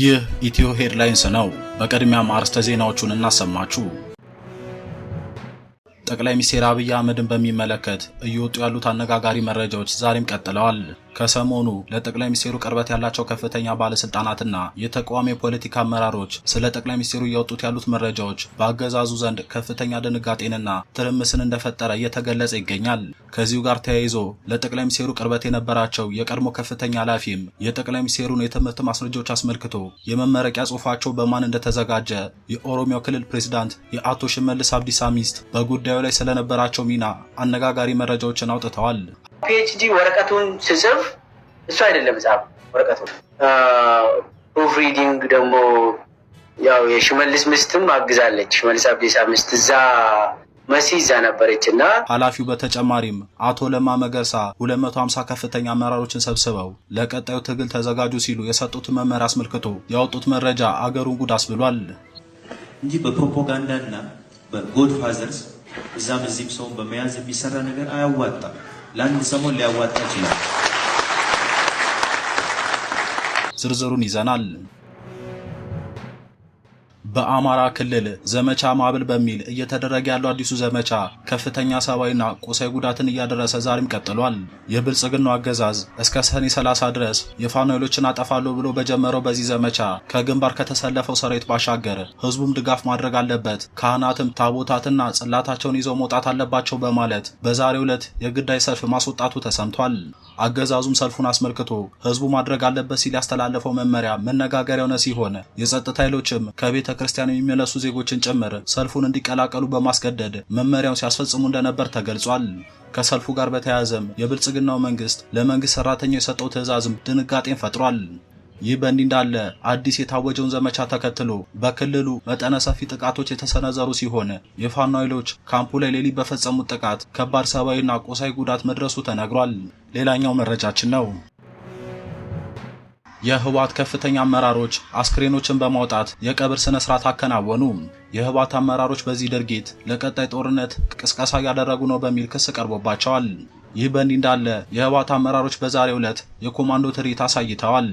ይህ ኢትዮ ሄድላይንስ ነው። በቅድሚያም አርዕስተ ዜናዎቹን እናሰማችሁ። ጠቅላይ ሚኒስትር አብይ አህመድን በሚመለከት እየወጡ ያሉት አነጋጋሪ መረጃዎች ዛሬም ቀጥለዋል። ከሰሞኑ ለጠቅላይ ሚኒስትሩ ቅርበት ያላቸው ከፍተኛ ባለስልጣናትና የተቃዋሚ የፖለቲካ አመራሮች ስለ ጠቅላይ ሚኒስትሩ እያወጡት ያሉት መረጃዎች በአገዛዙ ዘንድ ከፍተኛ ድንጋጤንና ትርምስን እንደፈጠረ እየተገለጸ ይገኛል። ከዚሁ ጋር ተያይዞ ለጠቅላይ ሚኒስትሩ ቅርበት የነበራቸው የቀድሞ ከፍተኛ ኃላፊም የጠቅላይ ሚኒስትሩን የትምህርት ማስረጃዎች አስመልክቶ የመመረቂያ ጽሑፋቸው በማን እንደተዘጋጀ የኦሮሚያው ክልል ፕሬዝዳንት የአቶ ሽመልስ አብዲሳ ሚስት በጉዳዩ ላይ ስለነበራቸው ሚና አነጋጋሪ መረጃዎችን አውጥተዋል። ፒኤችዲ ወረቀቱን ስጽፍ እሱ አይደለም ጻፍ ወረቀቱን ፕሩፍ ሪዲንግ ደግሞ ያው የሽመልስ ምስትም አግዛለች። ሽመልስ አብዲሳ ምስት እዛ መሲ እዛ ነበረችና ኃላፊው በተጨማሪም አቶ ለማ መገርሳ 250 ከፍተኛ አመራሮችን ሰብስበው ለቀጣዩ ትግል ተዘጋጁ ሲሉ የሰጡት መመሪያ አስመልክቶ ያወጡት መረጃ አገሩን ጉድ አስብሏል። እንጂ በፕሮፓጋንዳና በጎድ ፋዘርስ እዛም እዚህም ሰውን በመያዝ የሚሰራ ነገር አያዋጣም። ለአንድ ሰሞን ሊያዋጣ ይችላል። ዝርዝሩን ይዘናል። በአማራ ክልል ዘመቻ ማዕበል በሚል እየተደረገ ያለው አዲሱ ዘመቻ ከፍተኛ ሰብአዊና ቁሳዊ ጉዳትን እያደረሰ ዛሬም ቀጥሏል። የብልጽግናው አገዛዝ እስከ ሰኔ 30 ድረስ የፋኖ ኃይሎችን አጠፋለሁ ብሎ በጀመረው በዚህ ዘመቻ ከግንባር ከተሰለፈው ሰራዊት ባሻገር ህዝቡም ድጋፍ ማድረግ አለበት፣ ካህናትም ታቦታትና ጽላታቸውን ይዘው መውጣት አለባቸው በማለት በዛሬው ዕለት የግዳይ ሰልፍ ማስወጣቱ ተሰምቷል። አገዛዙም ሰልፉን አስመልክቶ ህዝቡ ማድረግ አለበት ሲል ያስተላለፈው መመሪያ መነጋገሪያ ሆነ ሲሆን የጸጥታ ኃይሎችም ከቤተ ክርስቲያን የሚመለሱ ዜጎችን ጭምር ሰልፉን እንዲቀላቀሉ በማስገደድ መመሪያውን ሲያስፈጽሙ እንደነበር ተገልጿል። ከሰልፉ ጋር በተያያዘም የብልጽግናው መንግስት ለመንግስት ሰራተኛው የሰጠው ትዕዛዝም ድንጋጤን ፈጥሯል። ይህ በእንዲህ እንዳለ አዲስ የታወጀውን ዘመቻ ተከትሎ በክልሉ መጠነ ሰፊ ጥቃቶች የተሰነዘሩ ሲሆን የፋኖ ኃይሎች ካምፑ ላይ ሌሊት በፈጸሙት ጥቃት ከባድ ሰብአዊና ቁሳዊ ጉዳት መድረሱ ተነግሯል። ሌላኛው መረጃችን ነው። የህወሓት ከፍተኛ አመራሮች አስክሬኖችን በማውጣት የቀብር ስነ ስርዓት አከናወኑ። የህወሓት አመራሮች በዚህ ድርጊት ለቀጣይ ጦርነት ቅስቀሳ እያደረጉ ነው በሚል ክስ ቀርቦባቸዋል። ይህ በእንዲህ እንዳለ የህወሓት አመራሮች በዛሬው ዕለት የኮማንዶ ትርኢት አሳይተዋል።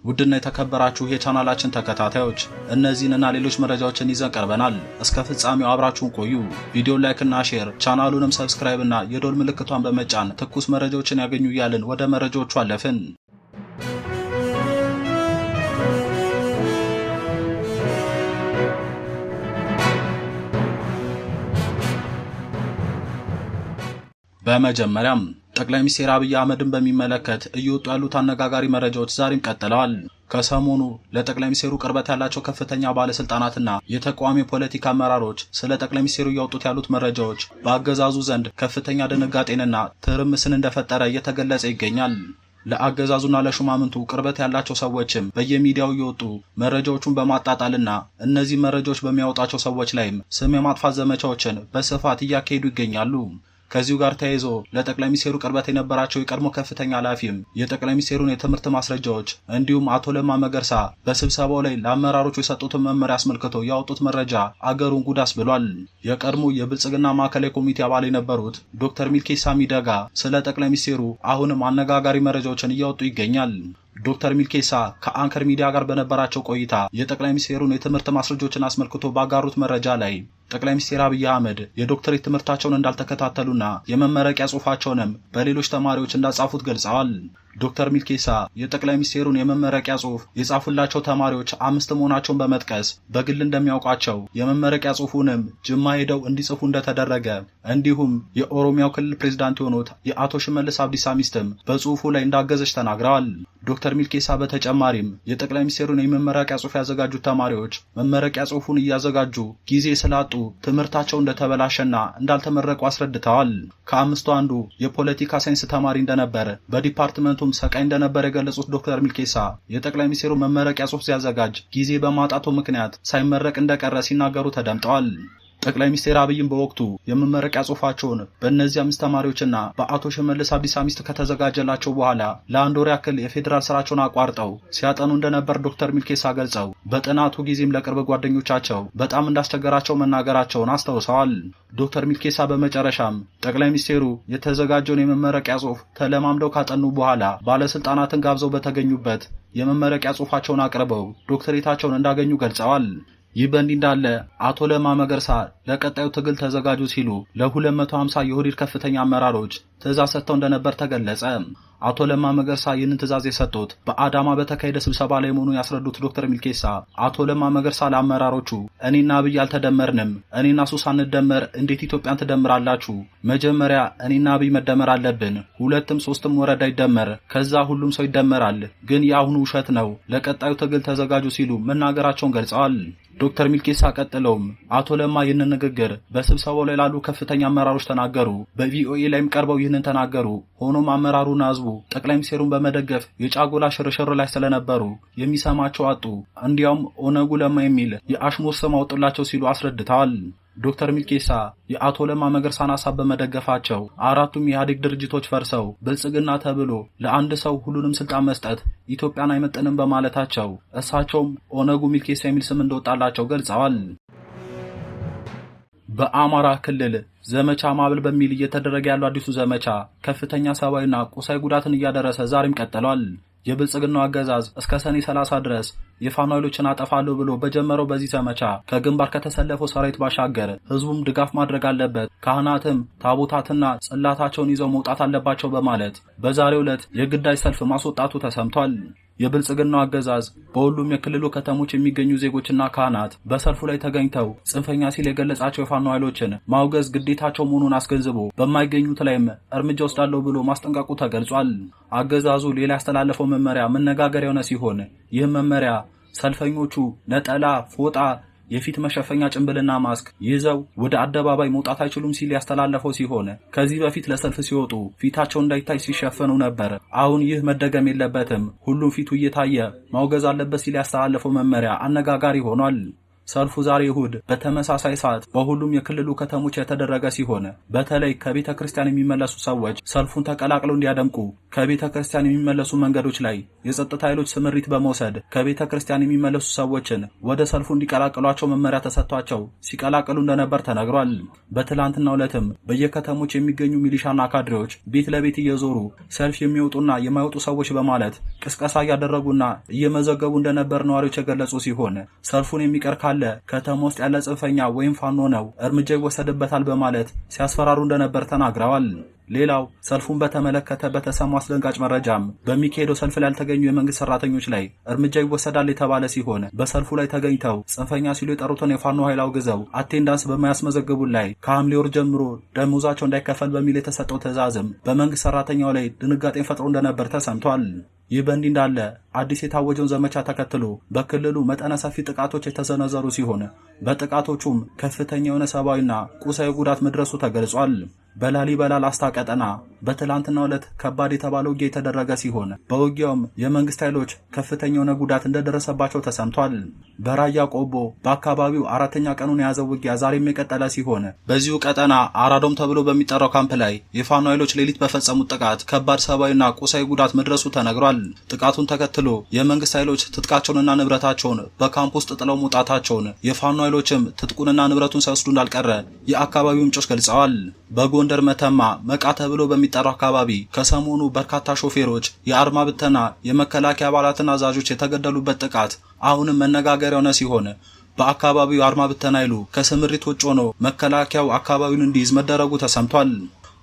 ውድና የተከበራችሁ የቻናላችን ተከታታዮች እነዚህንና ሌሎች መረጃዎችን ይዘን ቀርበናል። እስከ ፍጻሜው አብራችሁን ቆዩ። ቪዲዮ ላይክ እና ሼር፣ ቻናሉንም ሰብስክራይብ እና የዶል ምልክቷን በመጫን ትኩስ መረጃዎችን ያገኙ እያልን ወደ መረጃዎቹ አለፍን። በመጀመሪያም ጠቅላይ ሚኒስትር አብይ አህመድን በሚመለከት እየወጡ ያሉት አነጋጋሪ መረጃዎች ዛሬም ቀጥለዋል። ከሰሞኑ ለጠቅላይ ሚኒስትሩ ቅርበት ያላቸው ከፍተኛ ባለስልጣናትና የተቃዋሚ ፖለቲካ አመራሮች ስለ ጠቅላይ ሚኒስትሩ እያወጡት ያሉት መረጃዎች በአገዛዙ ዘንድ ከፍተኛ ድንጋጤንና ትርምስን እንደፈጠረ እየተገለጸ ይገኛል። ለአገዛዙና ለሹማምንቱ ቅርበት ያላቸው ሰዎችም በየሚዲያው እየወጡ መረጃዎቹን በማጣጣልና እነዚህ መረጃዎች በሚያወጣቸው ሰዎች ላይም ስም የማጥፋት ዘመቻዎችን በስፋት እያካሄዱ ይገኛሉ። ከዚሁ ጋር ተያይዞ ለጠቅላይ ሚኒስትሩ ቅርበት የነበራቸው የቀድሞ ከፍተኛ ኃላፊም የጠቅላይ ሚኒስትሩን የትምህርት ማስረጃዎች እንዲሁም አቶ ለማ መገርሳ በስብሰባው ላይ ለአመራሮቹ የሰጡትን መመሪያ አስመልክቶ ያወጡት መረጃ አገሩን ጉድ አስብሏል። የቀድሞ የብልጽግና ማዕከላዊ ኮሚቴ አባል የነበሩት ዶክተር ሚልኬሳ ሚደጋ ስለ ጠቅላይ ሚኒስትሩ አሁንም አነጋጋሪ መረጃዎችን እያወጡ ይገኛል። ዶክተር ሚልኬሳ ከአንከር ሚዲያ ጋር በነበራቸው ቆይታ የጠቅላይ ሚኒስትሩን የትምህርት ማስረጃዎችን አስመልክቶ ባጋሩት መረጃ ላይ ጠቅላይ ሚኒስትር አብይ አህመድ የዶክተሬት ትምህርታቸውን እንዳልተከታተሉና የመመረቂያ ጽሑፋቸውንም በሌሎች ተማሪዎች እንዳጻፉት ገልጸዋል። ዶክተር ሚልኬሳ የጠቅላይ ሚኒስትሩን የመመረቂያ ጽሑፍ የጻፉላቸው ተማሪዎች 5 መሆናቸውን በመጥቀስ በግል እንደሚያውቋቸው የመመረቂያ ጽሑፉንም ጅማ ሄደው እንዲጽፉ እንደተደረገ እንዲሁም የኦሮሚያው ክልል ፕሬዝዳንት የሆኑት የአቶ ሽመልስ አብዲሳ ሚስትም በጽሑፉ ላይ እንዳገዘች ተናግረዋል። ዶክተር ሚልኬሳ በተጨማሪም የጠቅላይ ሚኒስትሩን የመመረቂያ ጽሑፍ ያዘጋጁት ተማሪዎች መመረቂያ ጽሑፉን እያዘጋጁ ጊዜ ስላጡ ትምህርታቸው እንደተበላሸና እንዳልተመረቁ አስረድተዋል። ከአምስቱ አንዱ የፖለቲካ ሳይንስ ተማሪ እንደነበር በዲፓርትመንቱ ሰቃይ እንደነበር የገለጹት ዶክተር ሚልኬሳ የጠቅላይ ሚኒስትሩ መመረቂያ ጽሑፍ ሲያዘጋጅ ጊዜ በማጣቱ ምክንያት ሳይመረቅ እንደቀረ ሲናገሩ ተደምጠዋል። ጠቅላይ ሚኒስትር አብይም በወቅቱ የመመረቂያ ጽሑፋቸውን በእነዚህ 5 ተማሪዎችና በአቶ ሽመልስ አብዲሳ ሚስት ከተዘጋጀላቸው በኋላ ለአንድ ወር ያክል የፌዴራል ስራቸውን አቋርጠው ሲያጠኑ እንደነበር ዶክተር ሚልኬሳ ገልጸው በጥናቱ ጊዜም ለቅርብ ጓደኞቻቸው በጣም እንዳስቸገራቸው መናገራቸውን አስታውሰዋል። ዶክተር ሚልኬሳ በመጨረሻም ጠቅላይ ሚኒስትሩ የተዘጋጀውን የመመረቂያ ጽሑፍ ተለማምደው ካጠኑ በኋላ ባለስልጣናትን ጋብዘው በተገኙበት የመመረቂያ ጽሑፋቸውን አቅርበው ዶክተሬታቸውን እንዳገኙ ገልጸዋል። ይህ በእንዲህ እንዳለ አቶ ለማ መገርሳ ለቀጣዩ ትግል ተዘጋጁ ሲሉ ለ250 የኦህዴድ ከፍተኛ አመራሮች ትዕዛዝ ሰጥተው እንደነበር ተገለጸ። አቶ ለማ መገርሳ ይህንን ትዕዛዝ የሰጡት በአዳማ በተካሄደ ስብሰባ ላይ መሆኑን ያስረዱት ዶክተር ሚልኬሳ አቶ ለማ መገርሳ ለአመራሮቹ እኔና አብይ አልተደመርንም፣ እኔና ሱስ ሳንደመር እንዴት ኢትዮጵያን ትደምራላችሁ? መጀመሪያ እኔና አብይ መደመር አለብን፣ 2ም 3ም ወረዳ ይደመር፣ ከዛ ሁሉም ሰው ይደመራል። ግን የአሁኑ ውሸት ነው፣ ለቀጣዩ ትግል ተዘጋጁ ሲሉ መናገራቸውን ገልጸዋል። ዶክተር ሚልኬሳ ቀጥለውም አቶ ለማ ይህንን ንግግር በስብሰባው ላይ ላሉ ከፍተኛ አመራሮች ተናገሩ። በቪኦኤ ላይም ቀርበው ይህንን ተናገሩ። ሆኖም አመራሩና ህዝቡ ጠቅላይ ሚኒስትሩን በመደገፍ የጫጎላ ሽርሽር ላይ ስለነበሩ የሚሰማቸው አጡ። እንዲያውም ኦነጉ ለማ የሚል የአሽሙር ስም አወጡላቸው ሲሉ አስረድተዋል። ዶክተር ሚልኬሳ የአቶ ለማ መገርሳን ሐሳብ በመደገፋቸው 4ቱም የኢህአዴግ ድርጅቶች ፈርሰው ብልጽግና ተብሎ ለአንድ ሰው ሁሉንም ስልጣን መስጠት ኢትዮጵያን አይመጥንም በማለታቸው እሳቸውም ኦነጉ ሚልኬሳ የሚል ስም እንደወጣላቸው ገልጸዋል። በአማራ ክልል ዘመቻ ማዕበል በሚል እየተደረገ ያለው አዲሱ ዘመቻ ከፍተኛ ሰብአዊና ቁሳዊ ጉዳትን እያደረሰ ዛሬም ቀጥሏል። የብልጽግናው አገዛዝ እስከ ሰኔ 30 ድረስ የፋኖ ኃይሎችን አጠፋለሁ ብሎ በጀመረው በዚህ ዘመቻ ከግንባር ከተሰለፈው ሰራዊት ባሻገር ህዝቡም ድጋፍ ማድረግ አለበት፣ ካህናትም ታቦታትና ጽላታቸውን ይዘው መውጣት አለባቸው በማለት በዛሬው ዕለት የግዳጅ ሰልፍ ማስወጣቱ ተሰምቷል። የብልጽግናው አገዛዝ በሁሉም የክልሉ ከተሞች የሚገኙ ዜጎችና ካህናት በሰልፉ ላይ ተገኝተው ጽንፈኛ ሲል የገለጻቸው የፋኖ ኃይሎችን ማውገዝ ግዴታቸው መሆኑን አስገንዝቦ በማይገኙት ላይም እርምጃ ወስዳለሁ ብሎ ማስጠንቀቁ ተገልጿል። አገዛዙ ሌላ ያስተላለፈው መመሪያ መነጋገር የሆነ ሲሆን ይህም መመሪያ ሰልፈኞቹ ነጠላ፣ ፎጣ፣ የፊት መሸፈኛ ጭንብልና ማስክ ይዘው ወደ አደባባይ መውጣት አይችሉም ሲል ያስተላለፈው ሲሆን ከዚህ በፊት ለሰልፍ ሲወጡ ፊታቸው እንዳይታይ ሲሸፈኑ ነበር። አሁን ይህ መደገም የለበትም፣ ሁሉም ፊቱ እየታየ ማውገዝ አለበት ሲል ያስተላለፈው መመሪያ አነጋጋሪ ሆኗል። ሰልፉ ዛሬ እሁድ በተመሳሳይ ሰዓት በሁሉም የክልሉ ከተሞች የተደረገ ሲሆን በተለይ ከቤተ ክርስቲያን የሚመለሱ ሰዎች ሰልፉን ተቀላቅለው እንዲያደምቁ ከቤተ ክርስቲያን የሚመለሱ መንገዶች ላይ የጸጥታ ኃይሎች ስምሪት በመውሰድ ከቤተ ክርስቲያን የሚመለሱ ሰዎችን ወደ ሰልፉ እንዲቀላቅሏቸው መመሪያ ተሰጥቷቸው ሲቀላቅሉ እንደነበር ተነግሯል። በትላንትናው ዕለትም በየከተሞች የሚገኙ ሚሊሻና ካድሬዎች ቤት ለቤት እየዞሩ ሰልፍ የሚወጡና የማይወጡ ሰዎች በማለት ቅስቀሳ እያደረጉና እየመዘገቡ እንደነበር ነዋሪዎች የገለጹ ሲሆን ሰልፉን የሚቀር ከተማ ውስጥ ያለ ጽንፈኛ ወይም ፋኖ ነው እርምጃ ይወሰድበታል በማለት ሲያስፈራሩ እንደነበር ተናግረዋል። ሌላው ሰልፉን በተመለከተ በተሰማው አስደንጋጭ መረጃም በሚካሄደው ሰልፍ ላይ ያልተገኙ የመንግስት ሰራተኞች ላይ እርምጃ ይወሰዳል የተባለ ሲሆን በሰልፉ ላይ ተገኝተው ጽንፈኛ ሲሉ የጠሩትን የፋኖ ኃይል አውግዘው አቴንዳንስ በማያስመዘግቡ ላይ ከሐምሌ ወር ጀምሮ ደሞዛቸው እንዳይከፈል በሚል የተሰጠው ትዕዛዝም በመንግስት ሰራተኛው ላይ ድንጋጤን ፈጥሮ እንደነበር ተሰምቷል። ይህ በእንዲህ እንዳለ አዲስ የታወጀውን ዘመቻ ተከትሎ በክልሉ መጠነ ሰፊ ጥቃቶች የተሰነዘሩ ሲሆን በጥቃቶቹም ከፍተኛ የሆነ ሰብአዊና ቁሳዊ ጉዳት መድረሱ ተገልጿል። በላሊበላ ላስታ ቀጠና በትላንትናው ዕለት ከባድ የተባለ ውጊያ የተደረገ ሲሆን በውጊያውም የመንግስት ኃይሎች ከፍተኛ የሆነ ጉዳት እንደደረሰባቸው ተሰምቷል። በራያ ቆቦ በአካባቢው 4ኛ ቀኑን የያዘው ውጊያ ዛሬም የቀጠለ ሲሆን በዚሁ ቀጠና አራዶም ተብሎ በሚጠራው ካምፕ ላይ የፋኖ ኃይሎች ሌሊት በፈጸሙት ጥቃት ከባድ ሰብአዊና ቁሳዊ ጉዳት መድረሱ ተነግሯል። ጥቃቱን ተከትሎ የመንግስት ኃይሎች ትጥቃቸውንና ንብረታቸውን በካምፕ ውስጥ ጥለው መውጣታቸውን፣ የፋኖ ኃይሎችም ትጥቁንና ንብረቱን ሳይወስዱ እንዳልቀረ የአካባቢው ምንጮች ገልጸዋል። በጎንደር መተማ መቃ ተብሎ በሚጠራው አካባቢ ከሰሞኑ በርካታ ሾፌሮች፣ የአድማ ብተና፣ የመከላከያ አባላትና አዛዦች የተገደሉበት ጥቃት አሁንም መነጋገሪያ የሆነ ሲሆን በአካባቢው የአድማ ብተና ኃይሉ ከስምሪት ውጭ ሆኖ መከላከያው አካባቢውን እንዲይዝ መደረጉ ተሰምቷል።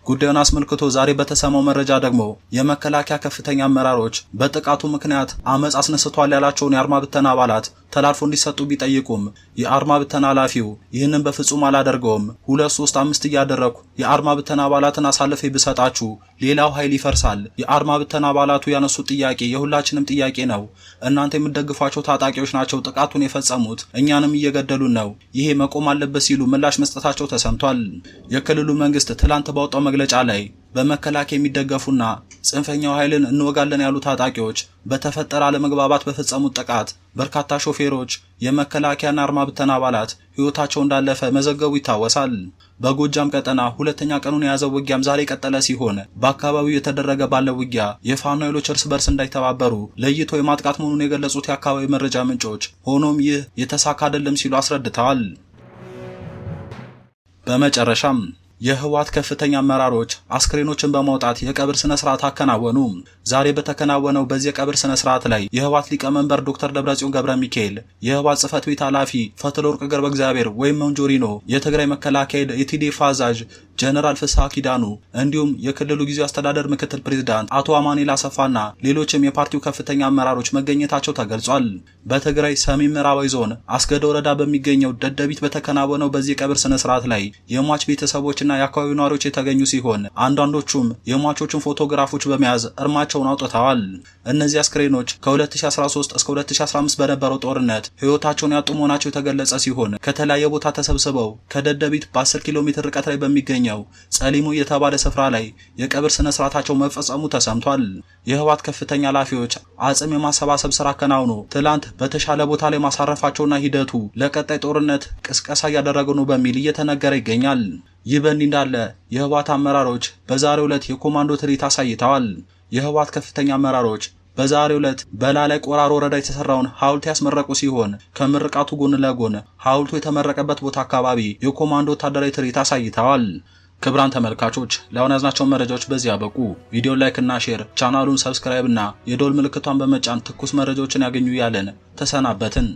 ጉዳዩን አስመልክቶ ዛሬ በተሰማው መረጃ ደግሞ የመከላከያ ከፍተኛ አመራሮች በጥቃቱ ምክንያት አመጽ አስነስቷል ያላቸውን የአድማ ብተና አባላት ተላልፎ እንዲሰጡ ቢጠይቁም የአድማ ብተና ኃላፊው ይህንን በፍጹም አላደርገውም፣ 2፣ 3፣ 5 እያደረኩ የአድማ ብተና አባላትን አሳልፌ ብሰጣችሁ ሌላው ኃይል ይፈርሳል። የአድማ ብተና አባላቱ ያነሱት ጥያቄ የሁላችንም ጥያቄ ነው። እናንተ የምትደግፏቸው ታጣቂዎች ናቸው ጥቃቱን የፈጸሙት፣ እኛንም እየገደሉን ነው። ይሄ መቆም አለበት ሲሉ ምላሽ መስጠታቸው ተሰምቷል። የክልሉ መንግስት ትላንት ባወጣው መግለጫ ላይ በመከላከያ የሚደገፉና ጽንፈኛው ኃይልን እንወጋለን ያሉ ታጣቂዎች በተፈጠረ አለመግባባት በፈጸሙት ጥቃት በርካታ ሾፌሮች፣ የመከላከያና አርማ ብተና አባላት ሕይወታቸው እንዳለፈ መዘገቡ ይታወሳል። በጎጃም ቀጠና ሁለተኛ ቀኑን የያዘው ውጊያም ዛሬ ቀጠለ ሲሆን በአካባቢው የተደረገ ባለው ውጊያ የፋኖ ኃይሎች እርስ በርስ እንዳይተባበሩ ለይቶ የማጥቃት መሆኑን የገለጹት የአካባቢ መረጃ ምንጮች ሆኖም ይህ የተሳካ አይደለም ሲሉ አስረድተዋል። በመጨረሻም የህወሓት ከፍተኛ አመራሮች አስክሬኖችን በማውጣት የቀብር ስነ ስርዓት አከናወኑ። ዛሬ በተከናወነው በዚህ የቀብር ስነ ስርዓት ላይ የህወሓት ሊቀመንበር ዶክተር ደብረጽዮን ገብረ ሚካኤል፣ የህወሓት ጽህፈት ቤት ኃላፊ ፈትለወርቅ ገብረ እግዚአብሔር ወይም መንጆሪኖ፣ የትግራይ መከላከያ የቲዲኤፍ አዛዥ ጀነራል ፍስሐ ኪዳኑ እንዲሁም የክልሉ ጊዜያዊ አስተዳደር ምክትል ፕሬዝዳንት አቶ አማኑኤል አሰፋና ሌሎችም የፓርቲው ከፍተኛ አመራሮች መገኘታቸው ተገልጿል። በትግራይ ሰሜን ምዕራባዊ ዞን አስገደ ወረዳ በሚገኘው ደደቢት በተከናወነው በዚህ የቀብር ስነ ስርዓት ላይ የሟች ቤተሰቦችና የአካባቢው ነዋሪዎች የተገኙ ሲሆን አንዳንዶቹም የሟቾቹን ፎቶግራፎች በመያዝ እርማቸውን አውጥተዋል። እነዚህ አስክሬኖች ከ2013 እስከ 2015 በነበረው ጦርነት ህይወታቸውን ያጡ መሆናቸው የተገለጸ ሲሆን ከተለያየ ቦታ ተሰብስበው ከደደቢት በ10 ኪሎ ሜትር ርቀት ላይ በሚገኘው ጸሊሙ የተባለ ስፍራ ላይ የቀብር ስነ ስርዓታቸው መፈጸሙ ተሰምቷል። የህወሓት ከፍተኛ ኃላፊዎች አጽም የማሰባሰብ ስራ አከናውኖ ትላንት በተሻለ ቦታ ላይ ማሳረፋቸውና ሂደቱ ለቀጣይ ጦርነት ቅስቀሳ እያደረጉ ነው በሚል እየተነገረ ይገኛል። ይህ በእንዲህ እንዳለ የህወሓት አመራሮች በዛሬው ዕለት የኮማንዶ ትርኢት አሳይተዋል። የህወሓት ከፍተኛ አመራሮች በዛሬው ዕለት በላላይ ቆራሮ ወረዳ የተሰራውን ሐውልት ያስመረቁ ሲሆን ከምርቃቱ ጎን ለጎን ሐውልቱ የተመረቀበት ቦታ አካባቢ የኮማንዶ ወታደራዊ ትርኢት አሳይተዋል። ክቡራን ተመልካቾች ለአሁን ያዝናቸው መረጃዎች በዚህ ያበቁ። ቪዲዮ ላይክ እና ሼር፣ ቻናሉን ሰብስክራይብ እና የደወል ምልክቷን በመጫን ትኩስ መረጃዎችን ያገኙ ያለን ተሰናበትን።